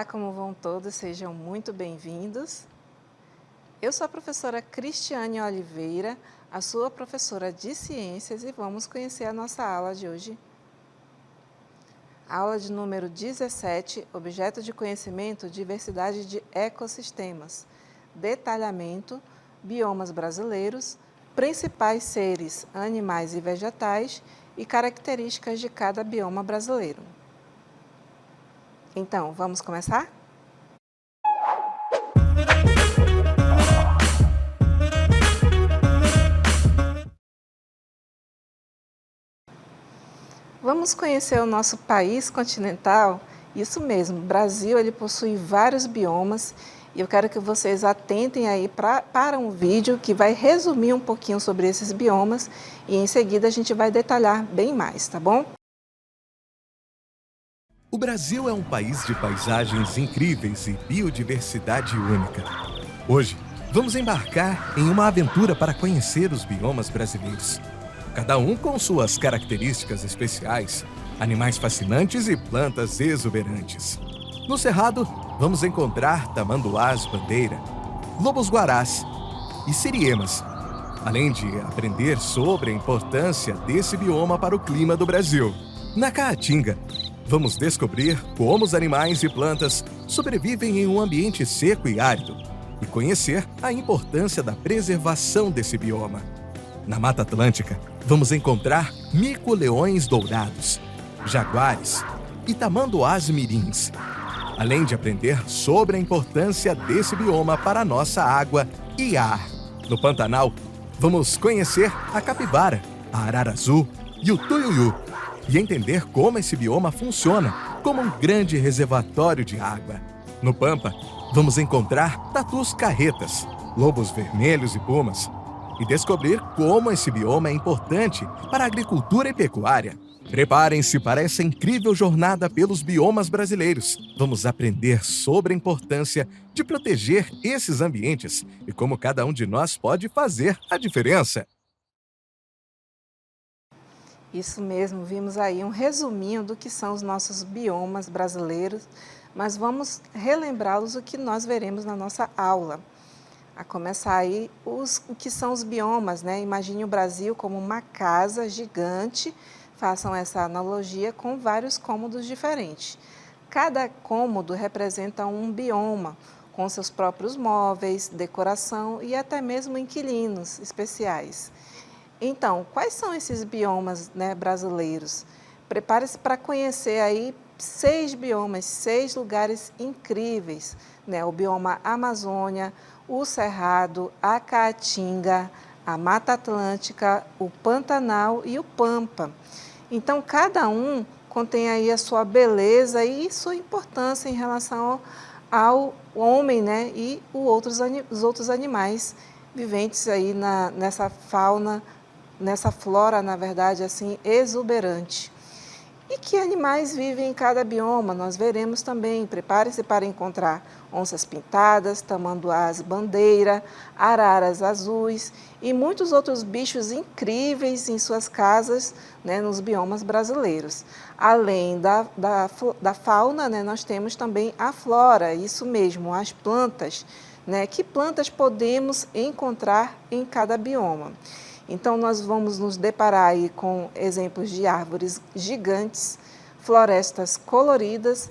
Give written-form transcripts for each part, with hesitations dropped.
como vão todos? Sejam muito bem-vindos. Eu sou a professora Cristiane Oliveira, a sua professora de Ciências, e vamos conhecer a nossa aula de hoje. Aula de número 17, Objeto de Conhecimento, Diversidade de Ecossistemas, Detalhamento, Biomas brasileiros, Principais seres, animais e vegetais e características de cada bioma brasileiro. Então, vamos começar? Vamos conhecer o nosso país continental? Isso mesmo, o Brasil ele possui vários biomas e eu quero que vocês atentem aí para um vídeo que vai resumir um pouquinho sobre esses biomas e em seguida a gente vai detalhar bem mais, tá bom? O Brasil é um país de paisagens incríveis e biodiversidade única. Hoje, vamos embarcar em uma aventura para conhecer os biomas brasileiros. Cada um com suas características especiais, animais fascinantes e plantas exuberantes. No Cerrado, vamos encontrar tamanduás-bandeira, lobos-guarás e siriemas, além de aprender sobre a importância desse bioma para o clima do Brasil. Na Caatinga, vamos descobrir como os animais e plantas sobrevivem em um ambiente seco e árido e conhecer a importância da preservação desse bioma. Na Mata Atlântica, vamos encontrar mico-leões dourados, jaguares e tamanduás-mirins, além de aprender sobre a importância desse bioma para a nossa água e ar. No Pantanal, vamos conhecer a capivara, a arara azul e o tuiuiu, e entender como esse bioma funciona como um grande reservatório de água. No Pampa, vamos encontrar tatus carretas, lobos vermelhos e pumas, e descobrir como esse bioma é importante para a agricultura e pecuária. Preparem-se para essa incrível jornada pelos biomas brasileiros. Vamos aprender sobre a importância de proteger esses ambientes e como cada um de nós pode fazer a diferença. Isso mesmo, vimos aí um resuminho do que são os nossos biomas brasileiros, mas vamos relembrá-los o que nós veremos na nossa aula. A começar aí o que são os biomas, né? Imagine o Brasil como uma casa gigante, façam essa analogia com vários cômodos diferentes. Cada cômodo representa um bioma, com seus próprios móveis, decoração e até mesmo inquilinos especiais. Então, quais são esses biomas, né, brasileiros? Prepare-se para conhecer aí 6 biomas, 6 lugares incríveis, né? O bioma Amazônia, o Cerrado, a Caatinga, a Mata Atlântica, o Pantanal e o Pampa. Então, cada um contém aí a sua beleza e sua importância em relação ao homem, né, e os outros animais viventes aí nessa fauna, nessa flora, na verdade, assim, exuberante. E que animais vivem em cada bioma? Nós veremos também. Prepare-se para encontrar onças pintadas, tamanduás-bandeira, araras azuis e muitos outros bichos incríveis em suas casas, né, nos biomas brasileiros. Além da fauna, né, nós temos também a flora, isso mesmo, as plantas, né? Que plantas podemos encontrar em cada bioma? Então, nós vamos nos deparar aí com exemplos de árvores gigantes, florestas coloridas,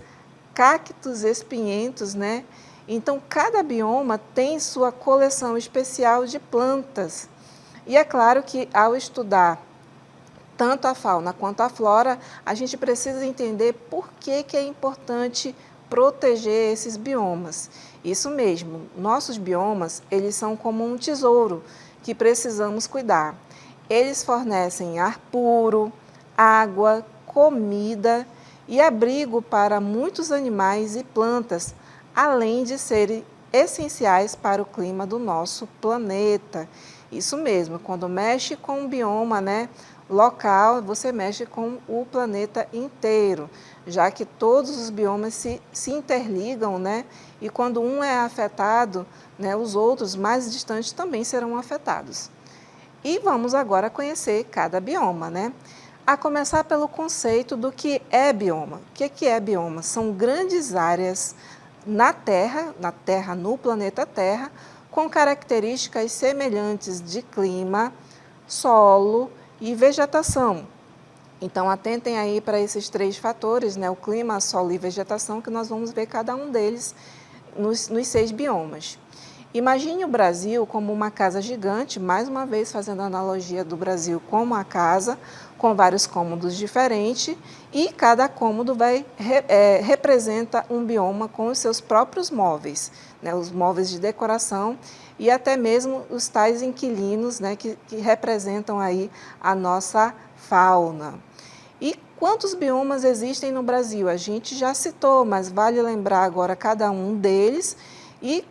cactos espinhentos, né? Então, cada bioma tem sua coleção especial de plantas. E é claro que, ao estudar tanto a fauna quanto a flora, a gente precisa entender por que é importante proteger esses biomas. Isso mesmo, nossos biomas, eles são como um tesouro que precisamos cuidar. Eles fornecem ar puro, água, comida e abrigo para muitos animais e plantas, além de serem essenciais para o clima do nosso planeta. Isso mesmo, quando mexe com um bioma, né, local, você mexe com o planeta inteiro, já que todos os biomas se interligam, né, e quando um é afetado, né, os outros mais distantes também serão afetados. E vamos agora conhecer cada bioma, né? A começar pelo conceito do que é bioma. O que é bioma? São grandes áreas na Terra, no planeta Terra, com características semelhantes de clima, solo e vegetação. Então, atentem aí para esses 3 fatores, né? O clima, solo e vegetação, que nós vamos ver cada um deles nos 6 biomas. Imagine o Brasil como uma casa gigante, mais uma vez fazendo a analogia do Brasil como uma casa, com vários cômodos diferentes, e cada cômodo representa um bioma com os seus próprios móveis, né, os móveis de decoração e até mesmo os tais inquilinos, né, que representam aí a nossa fauna. E quantos biomas existem no Brasil? A gente já citou, mas vale lembrar agora cada um deles e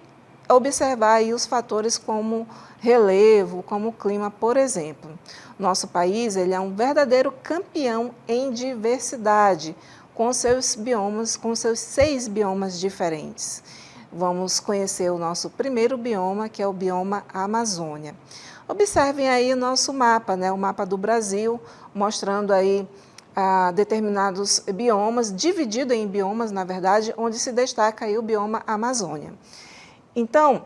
observar aí os fatores como relevo, como clima, por exemplo. Nosso país ele é um verdadeiro campeão em diversidade, com seus biomas, com seus 6 biomas diferentes. Vamos conhecer o nosso primeiro bioma, que é o bioma Amazônia. Observem aí o nosso mapa, né? O mapa do Brasil, mostrando aí determinados biomas, dividido em biomas, na verdade, onde se destaca aí o bioma Amazônia. Então,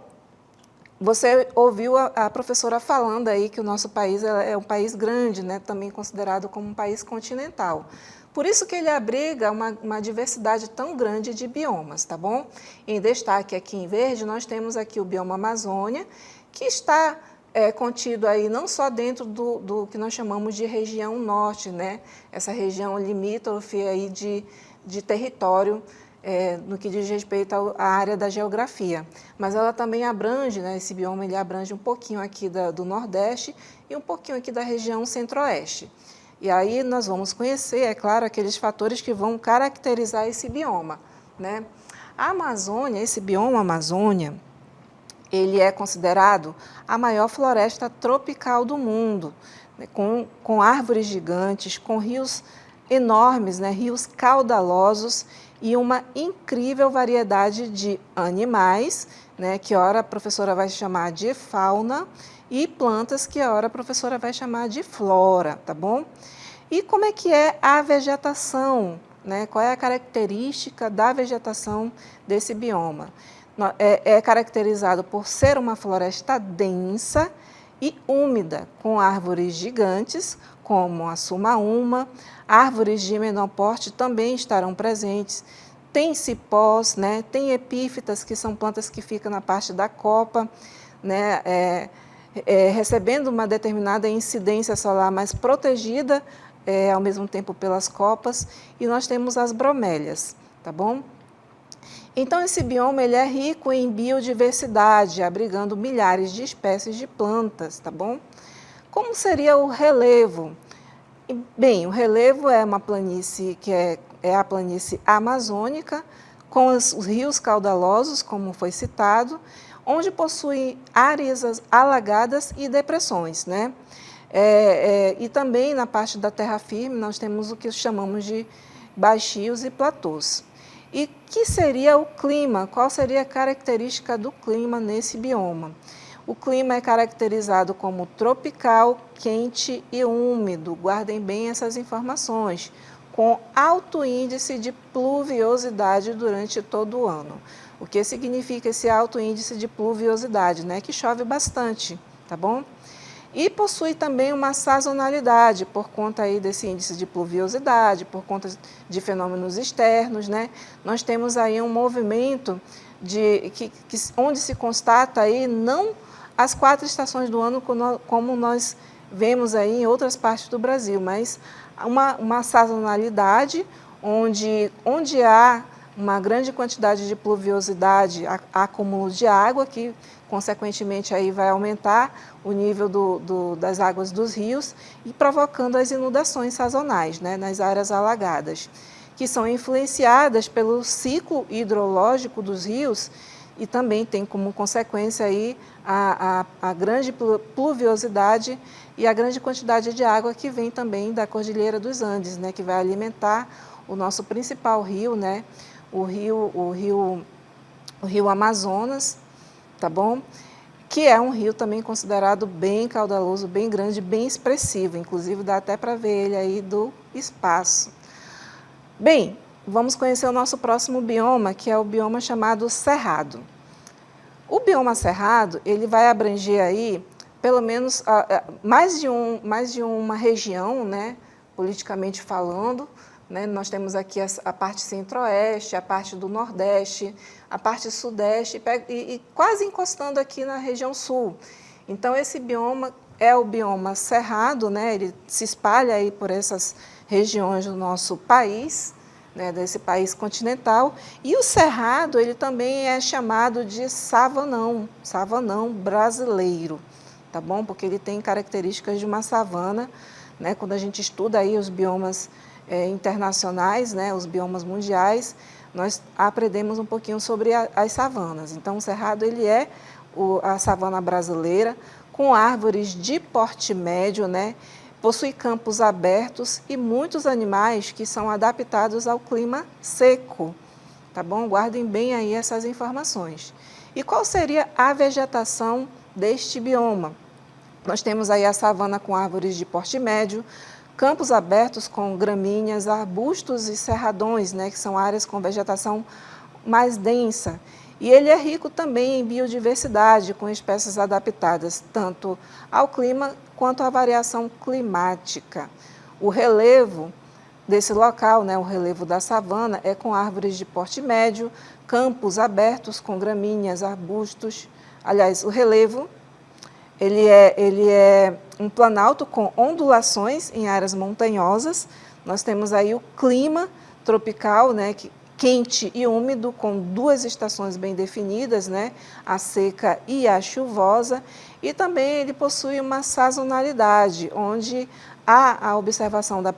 você ouviu a professora falando aí que o nosso país é um país grande, né? Também considerado como um país continental. Por isso que ele abriga uma diversidade tão grande de biomas, tá bom? Em destaque aqui em verde, nós temos aqui o bioma Amazônia, que está contido aí não só dentro do que nós chamamos de região norte, né? Essa região limítrofe aí de território, no que diz respeito à área da geografia, mas ela também abrange, né, esse bioma ele abrange um pouquinho aqui do Nordeste e um pouquinho aqui da região Centro-Oeste. E aí nós vamos conhecer, é claro, aqueles fatores que vão caracterizar esse bioma, né? A Amazônia, esse bioma Amazônia, ele é considerado a maior floresta tropical do mundo, né, com árvores gigantes, com rios enormes, né, rios caudalosos, e uma incrível variedade de animais, né, que ora a professora vai chamar de fauna, e plantas que ora a professora vai chamar de flora, tá bom? E como é que é a vegetação, né? Qual é a característica da vegetação desse bioma? É caracterizado por ser uma floresta densa e úmida, com árvores gigantes, como a sumaúma, árvores de menor porte também estarão presentes, tem cipós, né, tem epífitas, que são plantas que ficam na parte da copa, né, recebendo uma determinada incidência solar, mas protegida ao mesmo tempo pelas copas, e nós temos as bromélias, tá bom? Então, esse bioma ele é rico em biodiversidade, abrigando milhares de espécies de plantas, tá bom? Como seria o relevo? Bem, o relevo é uma planície que é a planície amazônica, com os rios caudalosos, como foi citado, onde possui áreas alagadas e depressões, né? E também na parte da terra firme nós temos o que chamamos de baixios e platôs. E que seria o clima? Qual seria a característica do clima nesse bioma? O clima é caracterizado como tropical, quente e úmido. Guardem bem essas informações, com alto índice de pluviosidade durante todo o ano. O que significa esse alto índice de pluviosidade? Né? Que chove bastante, tá bom? E possui também uma sazonalidade, por conta aí desse índice de pluviosidade, por conta de fenômenos externos, né? Nós temos aí um movimento onde se constata aí não as 4 estações do ano como nós vemos aí em outras partes do Brasil, mas uma sazonalidade onde há uma grande quantidade de pluviosidade, acúmulo de água, que consequentemente aí vai aumentar o nível das águas dos rios e provocando as inundações sazonais, né, nas áreas alagadas, que são influenciadas pelo ciclo hidrológico dos rios e também tem como consequência aí a grande pluviosidade e a grande quantidade de água que vem também da Cordilheira dos Andes, né, que vai alimentar o nosso principal rio, né, o rio Amazonas, tá bom? Que é um rio também considerado bem caudaloso, bem grande, bem expressivo, inclusive dá até para ver ele aí do espaço. Bem, vamos conhecer o nosso próximo bioma, que é o bioma chamado Cerrado. O bioma Cerrado, ele vai abranger aí, pelo menos, mais de uma região, né, politicamente falando, né? Nós temos aqui a parte centro-oeste, a parte do nordeste, a parte sudeste e quase encostando aqui na região sul. Então, esse bioma é o bioma Cerrado, né? Ele se espalha aí por essas regiões do nosso país, né, desse país continental, e o Cerrado ele também é chamado de savanão brasileiro, tá bom? Porque ele tem características de uma savana, né? Quando a gente estuda aí os biomas internacionais, né, os biomas mundiais, nós aprendemos um pouquinho sobre as savanas. Então, o Cerrado ele é a savana brasileira, com árvores de porte médio, né? Possui campos abertos e muitos animais que são adaptados ao clima seco, tá bom? Guardem bem aí essas informações. E qual seria a vegetação deste bioma? Nós temos aí a savana com árvores de porte médio, campos abertos com gramíneas, arbustos e cerradões, né, que são áreas com vegetação mais densa. E ele é rico também em biodiversidade, com espécies adaptadas tanto ao clima quanto à variação climática. O relevo desse local, né, o relevo da savana, é com árvores de porte médio, campos abertos com gramíneas, arbustos. Aliás, o relevo ele é um planalto com ondulações em áreas montanhosas. Nós temos aí o clima tropical, né, quente e úmido, com duas estações bem definidas, né, a seca e a chuvosa, e também ele possui uma sazonalidade, onde há a observação da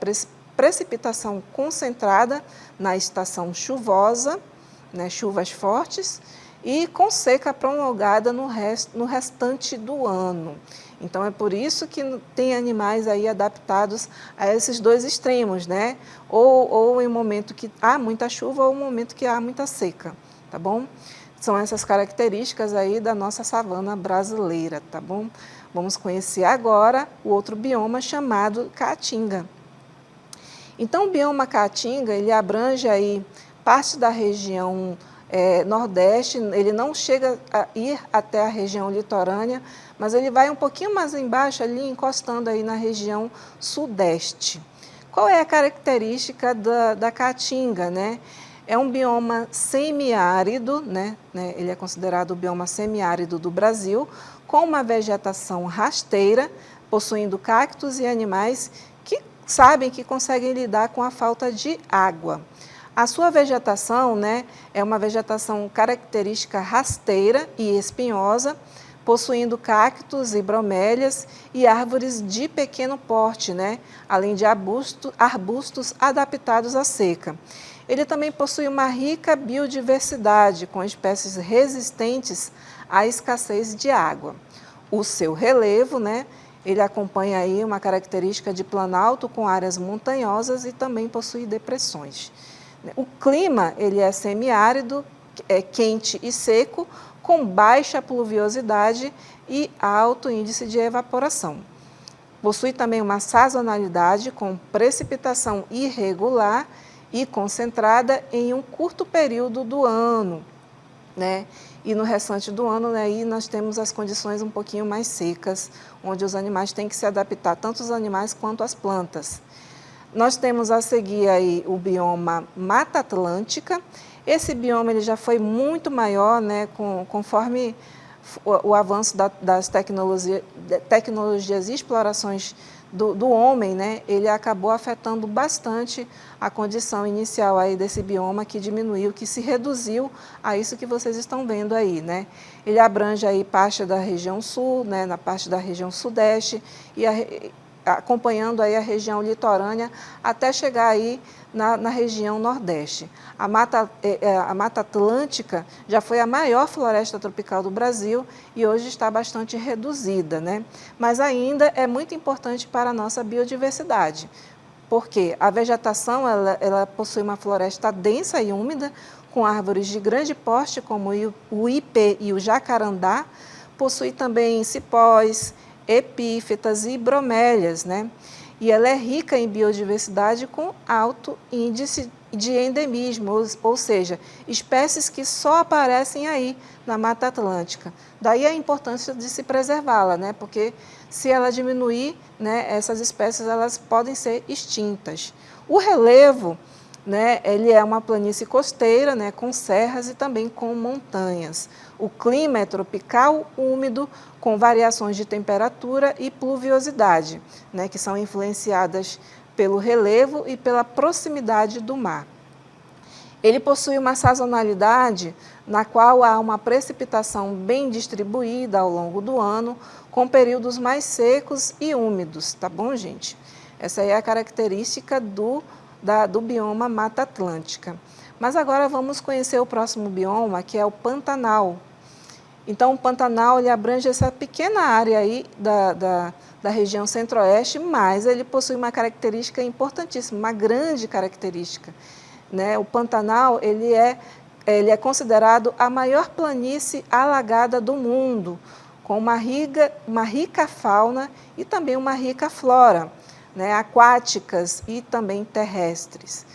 precipitação concentrada na estação chuvosa, né, chuvas fortes, e com seca prolongada no restante do ano. Então, é por isso que tem animais aí adaptados a esses dois extremos, né? Ou em um momento que há muita chuva ou em um momento que há muita seca, tá bom? São essas características aí da nossa savana brasileira, tá bom? Vamos conhecer agora o outro bioma chamado Caatinga. Então, o bioma Caatinga, ele abrange aí parte da região nordeste, ele não chega a ir até a região litorânea, mas ele vai um pouquinho mais embaixo, ali encostando aí na região sudeste. Qual é a característica da Caatinga, né? É um bioma semiárido, né? Ele é considerado o bioma semiárido do Brasil, com uma vegetação rasteira, possuindo cactos e animais que sabem que conseguem lidar com a falta de água. A sua vegetação, né, é uma vegetação característica rasteira e espinhosa, possuindo cactos e bromélias e árvores de pequeno porte, né, além de arbustos adaptados à seca. Ele também possui uma rica biodiversidade, com espécies resistentes à escassez de água. O seu relevo, né, ele acompanha aí uma característica de planalto com áreas montanhosas e também possui depressões. O clima ele é semiárido, quente e seco, com baixa pluviosidade e alto índice de evaporação. Possui também uma sazonalidade com precipitação irregular e concentrada em um curto período do ano, né? E no restante do ano, né, aí nós temos as condições um pouquinho mais secas, onde os animais têm que se adaptar, tanto os animais quanto as plantas. Nós temos a seguir aí o bioma Mata Atlântica. Esse bioma ele já foi muito maior, né, conforme o avanço das tecnologias e explorações do homem, né, ele acabou afetando bastante a condição inicial aí desse bioma, que diminuiu, que se reduziu a isso que vocês estão vendo aí, né? Ele abrange aí parte da região sul, né, na parte da região sudeste e acompanhando aí a região litorânea até chegar aí na região nordeste. A Mata Atlântica já foi a maior floresta tropical do Brasil e hoje está bastante reduzida, né? Mas ainda é muito importante para a nossa biodiversidade, porque a vegetação ela possui uma floresta densa e úmida, com árvores de grande porte, como o ipê e o jacarandá, possui também cipós, epífitas e bromélias, né? E ela é rica em biodiversidade com alto índice de endemismo, ou seja, espécies que só aparecem aí na Mata Atlântica. Daí a importância de se preservá-la, né? Porque se ela diminuir, né, essas espécies elas podem ser extintas. O relevo, né, ele é uma planície costeira, né, com serras e também com montanhas. O clima é tropical, úmido, com variações de temperatura e pluviosidade, né, que são influenciadas pelo relevo e pela proximidade do mar. Ele possui uma sazonalidade na qual há uma precipitação bem distribuída ao longo do ano, com períodos mais secos e úmidos, tá bom, gente? Essa aí é a característica do bioma Mata Atlântica. Mas agora vamos conhecer o próximo bioma, que é o Pantanal. Então, o Pantanal ele abrange essa pequena área aí da região centro-oeste, mas ele possui uma característica importantíssima, uma grande característica, né? O Pantanal ele é considerado a maior planície alagada do mundo, com uma rica fauna e também uma rica flora, né? Aquáticas e também terrestres.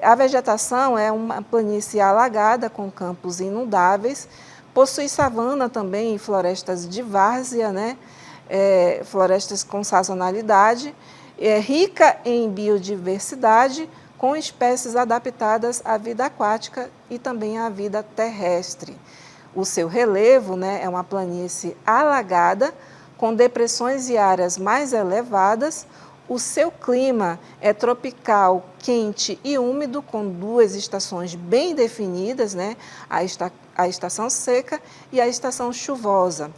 A vegetação é uma planície alagada com campos inundáveis, possui savana também e florestas de várzea, né? Florestas com sazonalidade, rica em biodiversidade, com espécies adaptadas à vida aquática e também à vida terrestre. O seu relevo, né, é uma planície alagada, com depressões e áreas mais elevadas. O seu clima é tropical, quente e úmido, com 2 estações bem definidas, né, a estação seca e a estação chuvosa.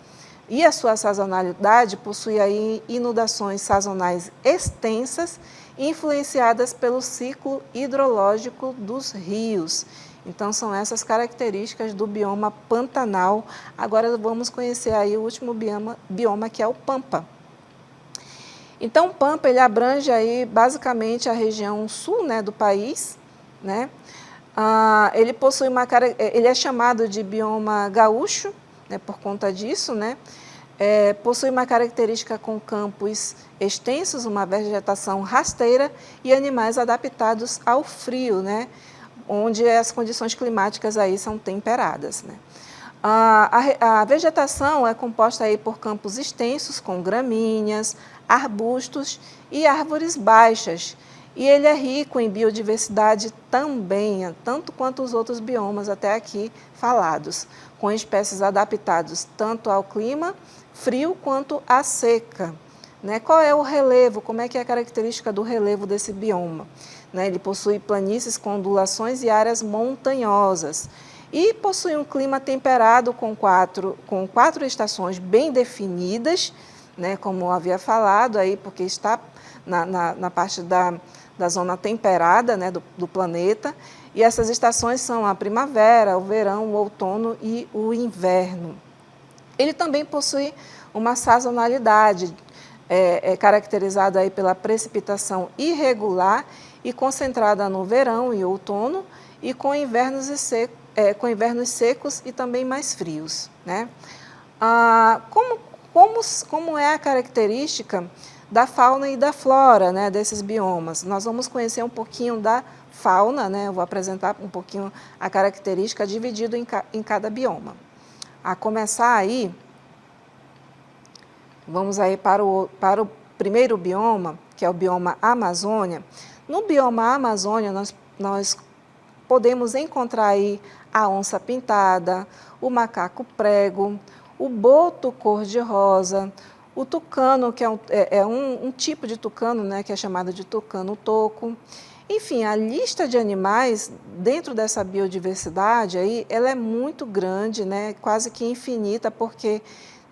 E a sua sazonalidade possui aí inundações sazonais extensas, influenciadas pelo ciclo hidrológico dos rios. Então, são essas características do bioma Pantanal. Agora vamos conhecer aí o último bioma que é o Pampa. Então, o Pampa ele abrange aí basicamente a região sul, né, do país, né? Ele possui ele é chamado de bioma gaúcho, né, por conta disso, né? Possui uma característica com campos extensos, uma vegetação rasteira e animais adaptados ao frio, né? Onde as condições climáticas aí são temperadas, né? A vegetação é composta aí por campos extensos com gramíneas, arbustos e árvores baixas. E ele é rico em biodiversidade também, tanto quanto os outros biomas até aqui falados, com espécies adaptadas tanto ao clima frio quanto à seca. Né? Qual é o relevo? Como é que é a característica do relevo desse bioma? Né? Ele possui planícies com ondulações e áreas montanhosas. E possui um clima temperado com quatro estações bem definidas, né? Como eu havia falado, aí, porque está na parte da zona temperada, né? do planeta. E essas estações são a primavera, o verão, o outono e o inverno. Ele também possui uma sazonalidade, caracterizada aí pela precipitação irregular e concentrada no verão e outono, e com invernos secos e também mais frios. Né? Como é a característica da fauna e da flora, né, desses biomas? Nós vamos conhecer um pouquinho da fauna, né? Eu vou apresentar um pouquinho a característica dividida em cada bioma. A começar aí, vamos aí para o primeiro bioma, que é o bioma Amazônia. No bioma Amazônia, nós podemos encontrar aí a onça-pintada, o macaco-prego, o boto cor-de-rosa, o tucano, que é um tipo de tucano, né, que é chamado de tucano-toco. Enfim, a lista de animais dentro dessa biodiversidade aí, ela é muito grande, né, quase que infinita, porque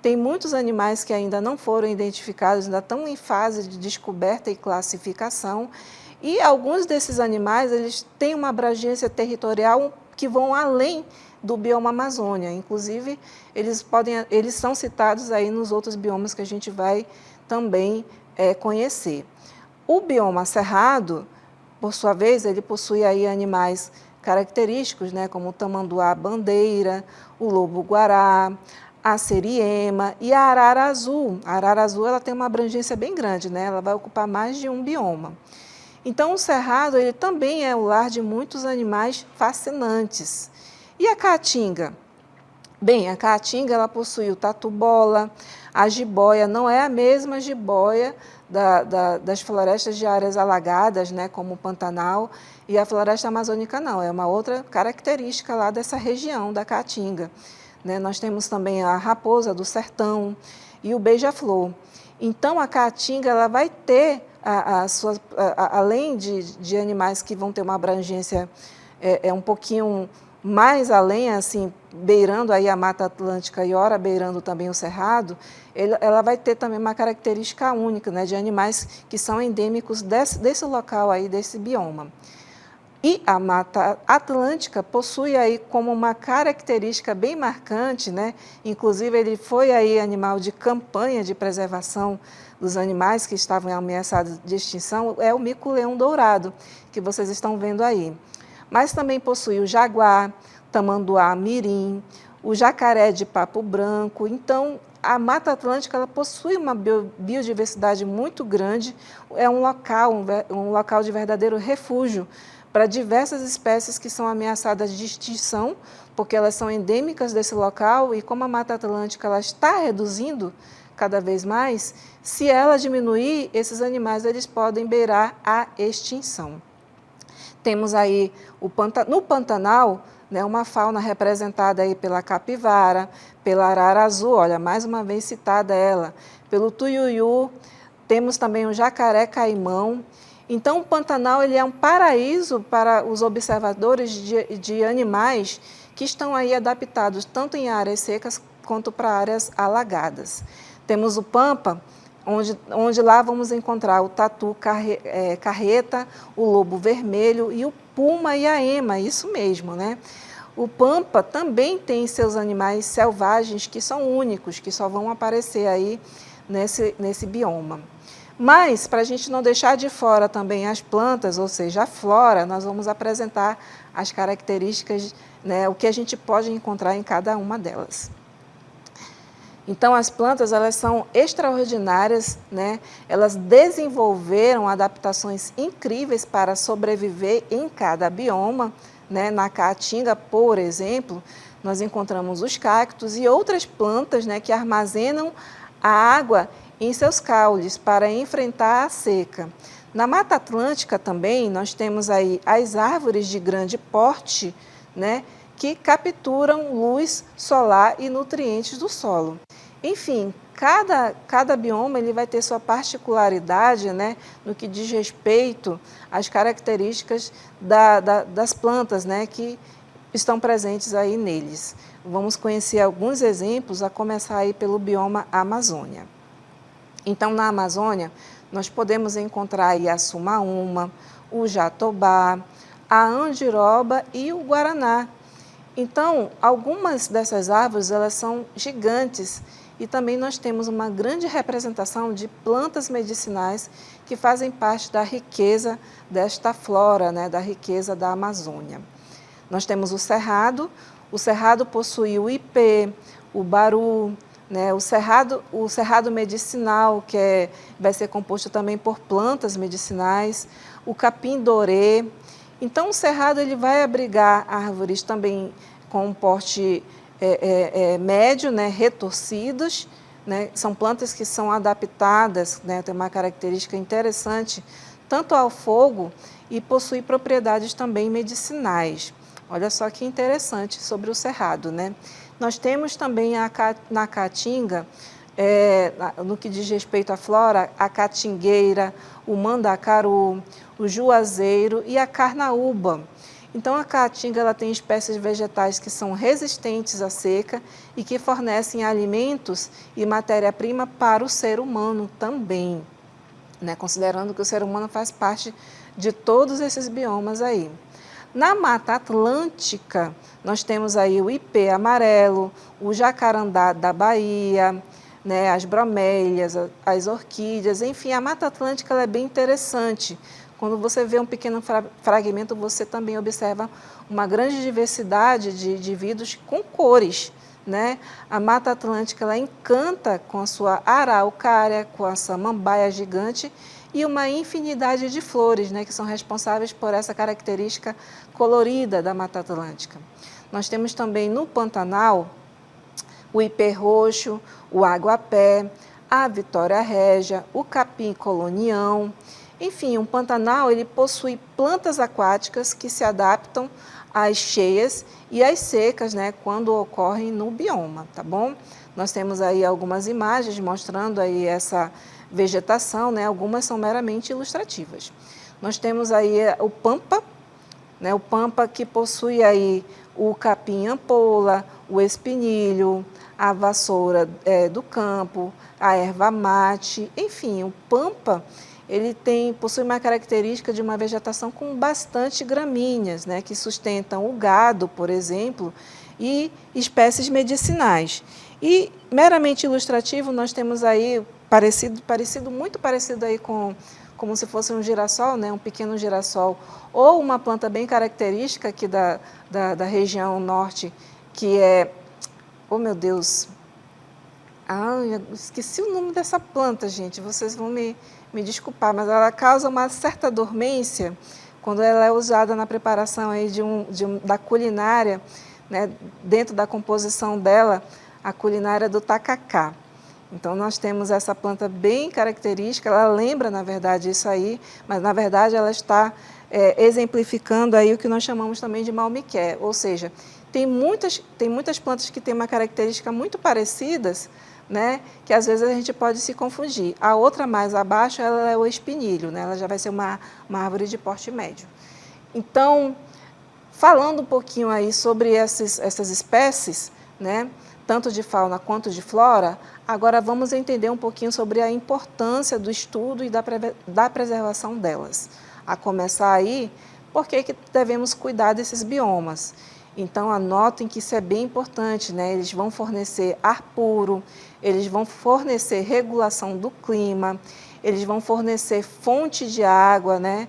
tem muitos animais que ainda não foram identificados, ainda estão em fase de descoberta e classificação, e alguns desses animais eles têm uma abrangência territorial que vão além do bioma Amazônia. Inclusive, eles são citados aí nos outros biomas que a gente vai também conhecer. O bioma Cerrado, por sua vez, ele possui aí animais característicos, né, como o tamanduá-bandeira, o lobo-guará, a seriema e a arara azul. A arara azul ela tem uma abrangência bem grande, né? Ela vai ocupar mais de um bioma. Então, o cerrado ele também é o lar de muitos animais fascinantes. E a caatinga? Bem, a caatinga ela possui o tatu-bola, a jiboia não é a mesma jiboia das florestas de áreas alagadas, né, como o Pantanal, e a floresta amazônica não, é uma outra característica lá dessa região da caatinga. Né? Nós temos também a raposa do sertão e o beija-flor. Então, a caatinga ela vai ter, além de animais que vão ter uma abrangência um pouquinho mais além, assim, beirando aí a Mata Atlântica e ora beirando também o Cerrado, ela vai ter também uma característica única, né, de animais que são endêmicos desse local aí, desse bioma. E a Mata Atlântica possui aí como uma característica bem marcante, né? Inclusive ele foi aí animal de campanha de preservação dos animais que estavam ameaçados de extinção, é o mico-leão dourado, que vocês estão vendo aí. Mas também possui o jaguar, tamanduá mirim, o jacaré de papo branco. Então, a Mata Atlântica ela possui uma biodiversidade muito grande, é um local de verdadeiro refúgio para diversas espécies que são ameaçadas de extinção, porque elas são endêmicas desse local e como a Mata Atlântica ela está reduzindo cada vez mais, se ela diminuir, esses animais eles podem beirar a extinção. Temos aí no Pantanal, né, uma fauna representada aí pela capivara, pela arara azul, olha, mais uma vez citada ela, pelo tuiuiu, temos também o jacaré-caimão. Então, o Pantanal ele é um paraíso para os observadores de animais que estão aí adaptados tanto em áreas secas quanto para áreas alagadas. Temos o Pampa, onde lá vamos encontrar o tatu carreta, o lobo vermelho e o puma e a ema, isso mesmo, né? O Pampa também tem seus animais selvagens que são únicos, que só vão aparecer aí nesse bioma. Mas, para a gente não deixar de fora também as plantas, ou seja, a flora, nós vamos apresentar as características, né, o que a gente pode encontrar em cada uma delas. Então, as plantas elas são extraordinárias, né? Elas desenvolveram adaptações incríveis para sobreviver em cada bioma. Né? Na Caatinga, por exemplo, nós encontramos os cactos e outras plantas, né, que armazenam a água em seus caules para enfrentar a seca. Na Mata Atlântica também nós temos aí as árvores de grande porte, né, que capturam luz solar e nutrientes do solo. Enfim, cada bioma ele vai ter sua particularidade, né, no que diz respeito às características das plantas, né, que estão presentes aí neles. Vamos conhecer alguns exemplos, a começar aí pelo bioma Amazônia. Então, na Amazônia, nós podemos encontrar aí a sumaúma, o jatobá, a andiroba e o guaraná. Então, algumas dessas árvores elas são gigantes e também nós temos uma grande representação de plantas medicinais que fazem parte da riqueza desta flora, né, da riqueza da Amazônia. Nós temos o cerrado possui o ipê, o baru, né, o cerrado medicinal, que vai ser composto também por plantas medicinais, o capim-dorê. Então, o cerrado ele vai abrigar árvores também com um porte médio, né, retorcidas, né, são plantas que são adaptadas, né, tem uma característica interessante, tanto ao fogo e possui propriedades também medicinais. Olha só que interessante sobre o cerrado, né? Nós temos também na Caatinga, no que diz respeito à flora, a catingueira, o mandacaru, o juazeiro e a carnaúba. Então, a Caatinga ela tem espécies vegetais que são resistentes à seca e que fornecem alimentos e matéria-prima para o ser humano também, né? Considerando que o ser humano faz parte de todos esses biomas aí. Na Mata Atlântica, nós temos aí o ipê amarelo, o jacarandá da Bahia, né, as bromélias, as orquídeas, enfim, a Mata Atlântica ela é bem interessante. Quando você vê um pequeno fragmento, você também observa uma grande diversidade de vidros com cores, né? A Mata Atlântica ela encanta com a sua araucária, com a samambaia gigante e uma infinidade de flores, né, que são responsáveis por essa característica colorida da Mata Atlântica. Nós temos também no Pantanal o ipê roxo, o aguapé, a vitória régia, o capim colonião. Enfim, o Pantanal ele possui plantas aquáticas que se adaptam às cheias e às secas, né, quando ocorrem no bioma, tá bom? Nós temos aí algumas imagens mostrando aí essa vegetação, né, algumas são meramente ilustrativas. Nós temos aí o pampa, né, o pampa que possui aí o capim-ampola, o espinilho, a vassoura do campo, a erva mate, enfim, o pampa ele possui uma característica de uma vegetação com bastante gramíneas, né, que sustentam o gado, por exemplo, e espécies medicinais. E meramente ilustrativo, nós temos aí muito parecido aí com como se fosse um girassol, né, um pequeno girassol, ou uma planta bem característica aqui da região norte, que é, oh meu Deus, eu esqueci o nome dessa planta, gente, vocês vão me desculpar, mas ela causa uma certa dormência quando ela é usada na preparação aí da culinária, né, dentro da composição dela, a culinária do tacacá. Então, nós temos essa planta bem característica, ela lembra, na verdade, isso aí, mas, na verdade, ela está exemplificando aí o que nós chamamos também de malmiqué, ou seja, tem muitas plantas que têm uma característica muito parecidas, né, que às vezes a gente pode se confundir. A outra mais abaixo, ela é o espinilho, né, ela já vai ser uma árvore de porte médio. Então, falando um pouquinho aí sobre essas espécies, né, tanto de fauna quanto de flora, agora vamos entender um pouquinho sobre a importância do estudo e da preservação delas. A começar aí, por que devemos cuidar desses biomas? Então, anotem que isso é bem importante, né? Eles vão fornecer ar puro, eles vão fornecer regulação do clima, eles vão fornecer fonte de água, né?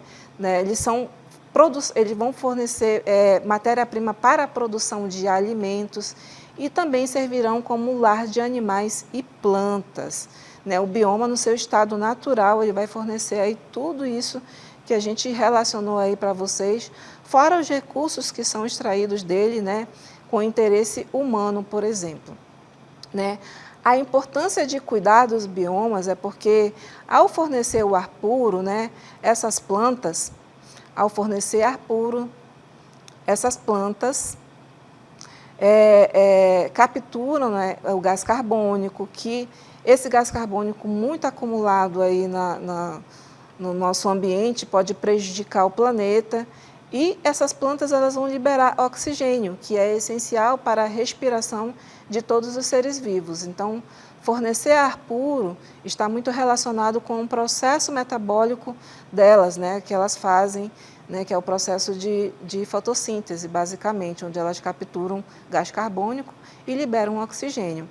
Eles vão fornecer matéria-prima para a produção de alimentos e também servirão como lar de animais e plantas, né? O bioma, no seu estado natural, ele vai fornecer aí tudo isso que a gente relacionou aí para vocês, fora os recursos que são extraídos dele, né, com interesse humano, por exemplo, né? A importância de cuidar dos biomas é porque, ao fornecer o ar puro, né, essas plantas, ao fornecer ar puro, essas plantas capturam, né, o gás carbônico, que esse gás carbônico muito acumulado aí no nosso ambiente pode prejudicar o planeta, e essas plantas elas vão liberar oxigênio, que é essencial para a respiração de todos os seres vivos. Então, fornecer ar puro está muito relacionado com o processo metabólico delas, né, que elas fazem, né, que é o processo de fotossíntese, basicamente, onde elas capturam gás carbônico e liberam oxigênio.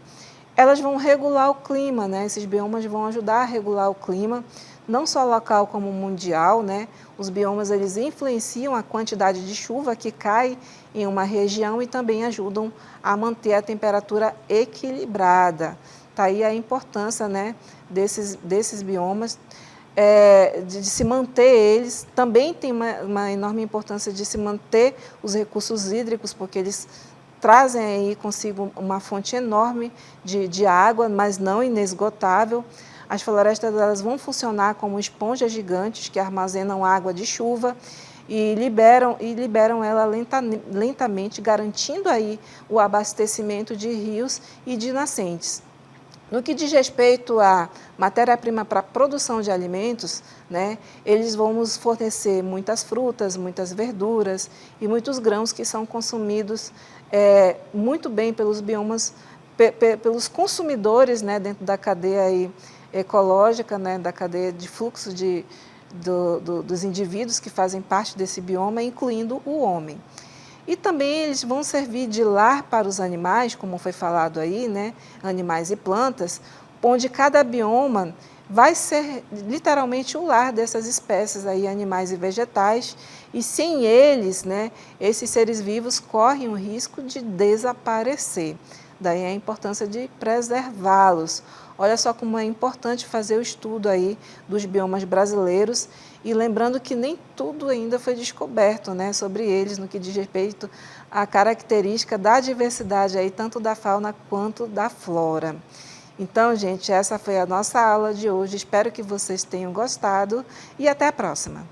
Elas vão regular o clima, né, esses biomas vão ajudar a regular o clima, não só local como mundial, né? Os biomas eles influenciam a quantidade de chuva que cai em uma região e também ajudam a manter a temperatura equilibrada. Tá aí a importância, né, desses biomas, de se manter eles. Também tem uma enorme importância de se manter os recursos hídricos, porque eles trazem aí consigo uma fonte enorme de água, mas não inesgotável. As florestas elas vão funcionar como esponjas gigantes que armazenam água de chuva e liberam ela lentamente, garantindo aí o abastecimento de rios e de nascentes. No que diz respeito à matéria-prima para a produção de alimentos, né, eles vão nos fornecer muitas frutas, muitas verduras e muitos grãos que são consumidos muito bem pelos biomas, pelos consumidores, né, dentro da cadeia aí ecológica, né, da cadeia de fluxo dos indivíduos que fazem parte desse bioma, incluindo o homem. E também eles vão servir de lar para os animais, como foi falado aí, né, animais e plantas, onde cada bioma vai ser literalmente o lar dessas espécies aí, animais e vegetais, e sem eles, né, esses seres vivos correm o risco de desaparecer. Daí a importância de preservá-los. Olha só como é importante fazer o estudo aí dos biomas brasileiros e lembrando que nem tudo ainda foi descoberto, né, sobre eles no que diz respeito à característica da diversidade aí, tanto da fauna quanto da flora. Então, gente, essa foi a nossa aula de hoje. Espero que vocês tenham gostado e até a próxima.